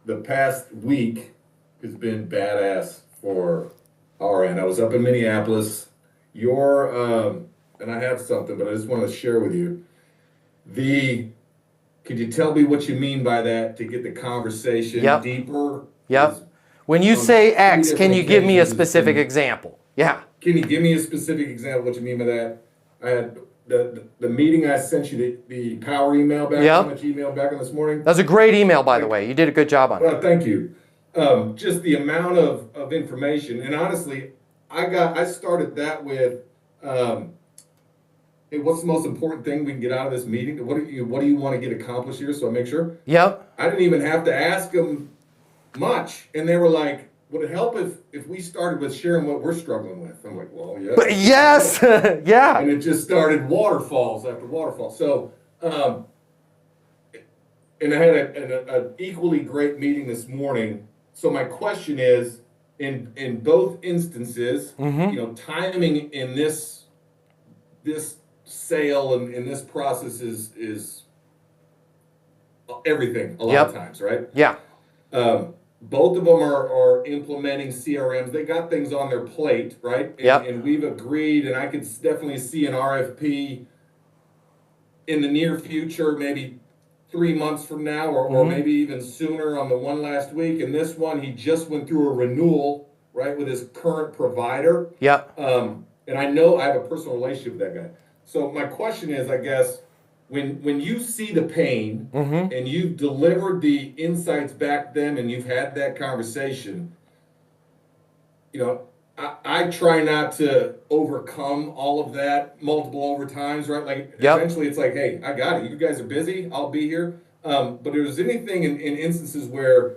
the past week has been badass for our end. I was up in Minneapolis. And I have something, but I just want to share with you. Could you tell me what you mean by that to get the conversation deeper? Yep. When you say X, can you give me a specific example? Yeah. Can you give me a specific example of what you mean by that? I had the meeting I sent you, the power email back on that you emailed back on this morning. That was a great email, by the way. You did a good job on it. Well, thank you. Just the amount of information. And honestly, I started that with, hey, what's the most important thing we can get out of this meeting? What do you want to get accomplished here? So I make sure. Yep. I didn't even have to ask them much. And they were like, would it help if we started with sharing what we're struggling with? I'm like, well, yeah. But yes, yeah. And it just started waterfalls after waterfalls. So, and I had an equally great meeting this morning. So my question is, in both instances, timing in this sale and in this process is everything a lot of times, right? Yeah. Both of them are implementing CRMs. They got things on their plate, right? And we've agreed, and I could definitely see an RFP in the near future, maybe 3 months from now, or maybe even sooner on the one last week. And this one, he just went through a renewal, right, with his current provider. Yep. And I know I have a personal relationship with that guy. So my question is, I guess, when you see the pain and you've delivered the insights back to them and you've had that conversation, I try not to overcome all of that multiple overtimes, right? Like eventually it's like, hey, I got it. You guys are busy. I'll be here. But if there's anything in instances where,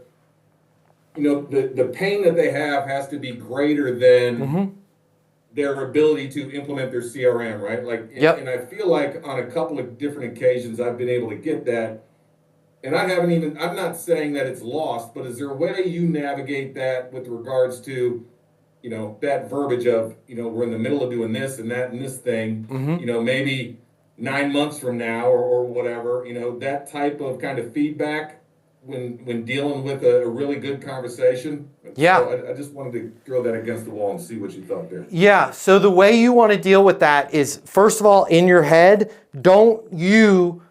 the pain that they have has to be greater than their ability to implement their CRM, right? And I feel like on a couple of different occasions I've been able to get that. And I'm not saying that it's lost, but is there a way you navigate that with regards to, that verbiage of, we're in the middle of doing this and that and this thing, maybe 9 months from now or whatever, that type of kind of feedback when dealing with a really good conversation. Yeah. So I just wanted to throw that against the wall and see what you thought there. Yeah. So the way you want to deal with that is, first of all, in your head, don't you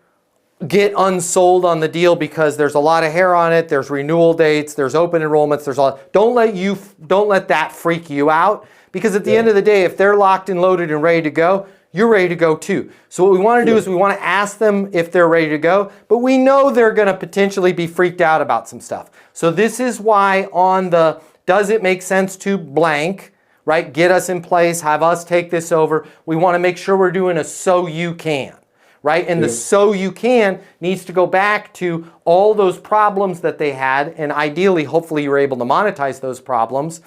get unsold on the deal because there's a lot of hair on it, there's renewal dates, there's open enrollments, don't let that freak you out, because at the end of the day, if they're locked and loaded and ready to go, you're ready to go too. So what we want to do is we want to ask them if they're ready to go, but we know they're going to potentially be freaked out about some stuff. So this is why on the does it make sense to blank, right? Get us in place, have us take this over. We want to make sure we're doing a so you can, right? And the so you can needs to go back to all those problems that they had, and ideally, hopefully you were able to monetize those problems.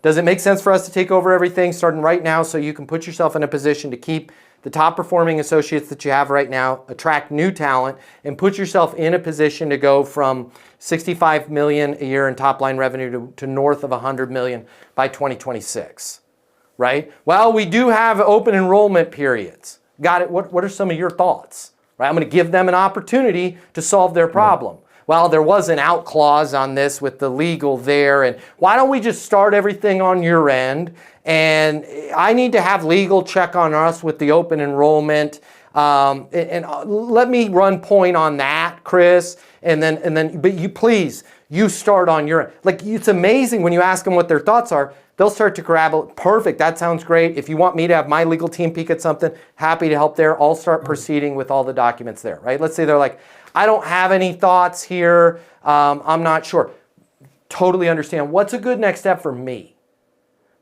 Does it make sense for us to take over everything starting right now so you can put yourself in a position to keep the top performing associates that you have right now, attract new talent, and put yourself in a position to go from 65 million a year in top line revenue to north of 100 million by 2026, right? Well, we do have open enrollment periods. Got it. What are some of your thoughts? Right? I'm going to give them an opportunity to solve their problem. Well, there was an out clause on this with the legal there, and why don't we just start everything on your end? And I need to have legal check on us with the open enrollment. And let me run point on that, Chris. And then, but you start on your end. Like, it's amazing when you ask them what their thoughts are. They'll start to grab it. Perfect. That sounds great. If you want me to have my legal team peek at something, happy to help there. I'll start proceeding with all the documents there, right? Let's say they're like, I don't have any thoughts here. I'm not sure. Totally understand. What's a good next step for me,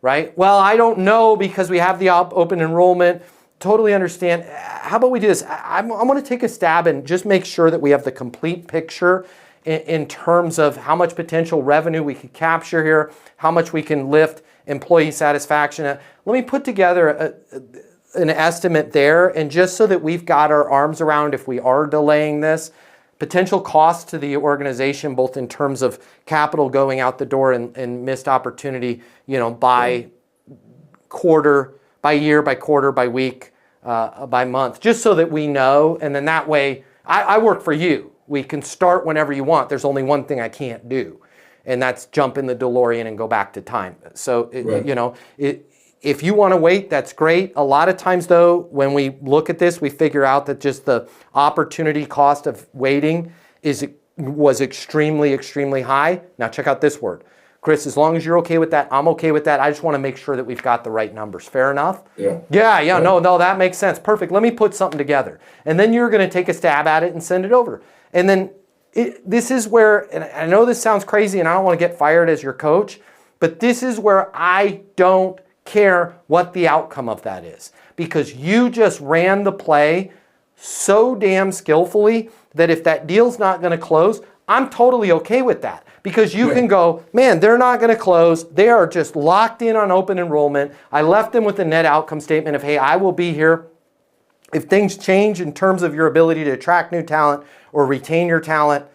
right? Well, I don't know because we have the open enrollment. Totally understand. How about we do this? I'm going to take a stab and just make sure that we have the complete picture in terms of how much potential revenue we could capture here, how much we can lift employee satisfaction. Let me put together an estimate there, and just so that we've got our arms around if we are delaying this, potential cost to the organization, both in terms of capital going out the door and missed opportunity, by quarter, by year, by quarter, by week, by month, just so that we know. And then that way, I work for you. We can start whenever you want. There's only one thing I can't do, and that's jump in the DeLorean and go back to time. So, if you want to wait, that's great. A lot of times, though, when we look at this, we figure out that just the opportunity cost of waiting was extremely, extremely high. Now, check out this word. Chris, as long as you're okay with that, I'm okay with that. I just want to make sure that we've got the right numbers. Fair enough? Yeah, no, that makes sense. Perfect. Let me put something together. And then you're going to take a stab at it and send it over. And then this is where, and I know this sounds crazy and I don't want to get fired as your coach, but this is where I don't care what the outcome of that is, because you just ran the play so damn skillfully that if that deal's not going to close, I'm totally okay with that, because you can go, man, they're not going to close. They are just locked in on open enrollment. I left them with a net outcome statement of, hey, I will be here. If things change in terms of your ability to attract new talent or retain your talent,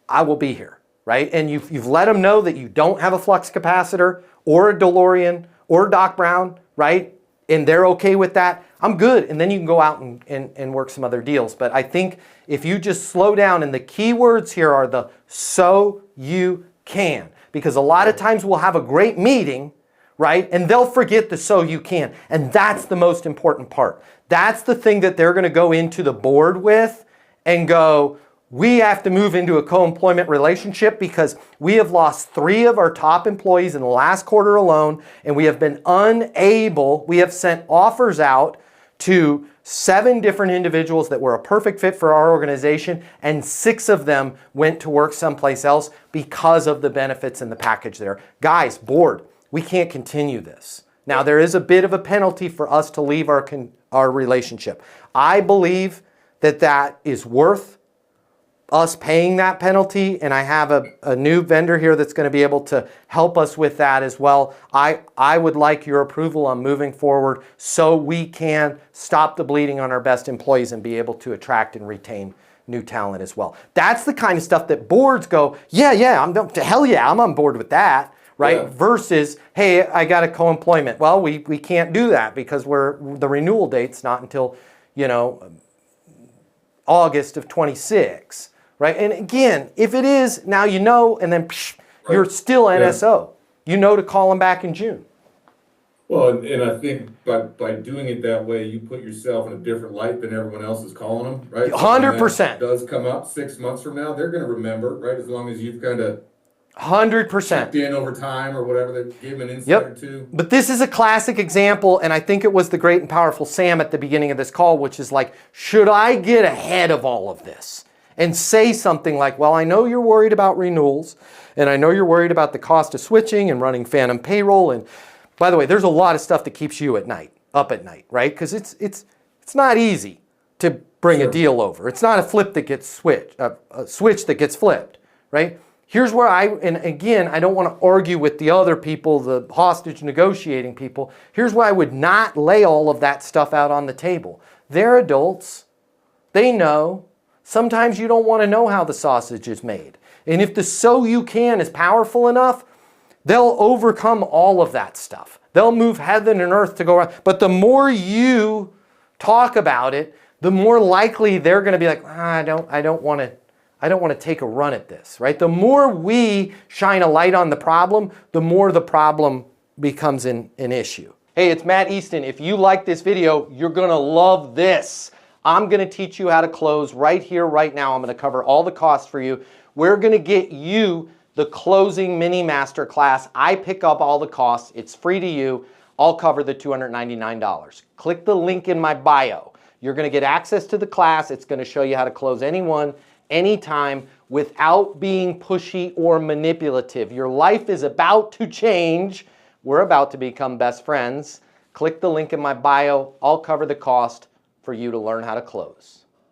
I will be here, right? And you've let them know that you don't have a flux capacitor or a DeLorean or Doc Brown, right? And they're okay with that. I'm good. And then you can go out and work some other deals. But I think if you just slow down, and the key words here are the so you can. Because a lot of times we'll have a great meeting, right? And they'll forget the so you can. And that's the most important part. That's the thing that they're going to go into the board with and go, we have to move into a co-employment relationship because we have lost 3 of our top employees in the last quarter alone, and we have been unable, we have sent offers out to 7 different individuals that were a perfect fit for our organization, and 6 of them went to work someplace else because of the benefits in the package there. Guys, board, we can't continue this. Now, there is a bit of a penalty for us to leave our relationship. I believe that that is worth us paying that penalty, and I have a new vendor here that's going to be able to help us with that as well. I would like your approval on moving forward so we can stop the bleeding on our best employees and be able to attract and retain new talent as well. That's the kind of stuff that boards go, hell yeah, I'm on board with that, right? Yeah. Versus, hey, I got a co-employment. Well, we can't do that because the renewal date's not until, August of 26. Right? And again, if it is, now you know, and then you're still NSO. You know to call them back in June. Well, and I think by doing it that way, you put yourself in a different light than everyone else is calling them, right? 100%. That does come up 6 months from now, they're going to remember, right? As long as you've kind of 100% checked in over time or whatever, that gave an insight or two. But this is a classic example, and I think it was the great and powerful Sam at the beginning of this call, which is like, should I get ahead of all of this and say something like, well, I know you're worried about renewals, and I know you're worried about the cost of switching and running phantom payroll, and by the way, there's a lot of stuff that keeps you up at night, right? Because it's not easy to bring a deal over. It's not a flip that gets switched, a switch that gets flipped, right? Here's where and again, I don't want to argue with the other people, the hostage negotiating people. Here's why I would not lay all of that stuff out on the table. They're adults. They know. Sometimes you don't want to know how the sausage is made. And if the so you can is powerful enough, they'll overcome all of that stuff. They'll move heaven and earth to go around. But the more you talk about it, the more likely they're going to be like, I don't want to take a run at this, right? The more we shine a light on the problem, the more the problem becomes an issue. Hey, it's Matt Easton. If you like this video, you're going to love this. I'm going to teach you how to close right here, right now. I'm going to cover all the costs for you. We're going to get you the closing mini masterclass. I pick up all the costs. It's free to you. I'll cover the $299. Click the link in my bio. You're going to get access to the class. It's going to show you how to close anyone, anytime, without being pushy or manipulative. Your life is about to change. We're about to become best friends. Click the link in my bio. I'll cover the cost for you to learn how to close.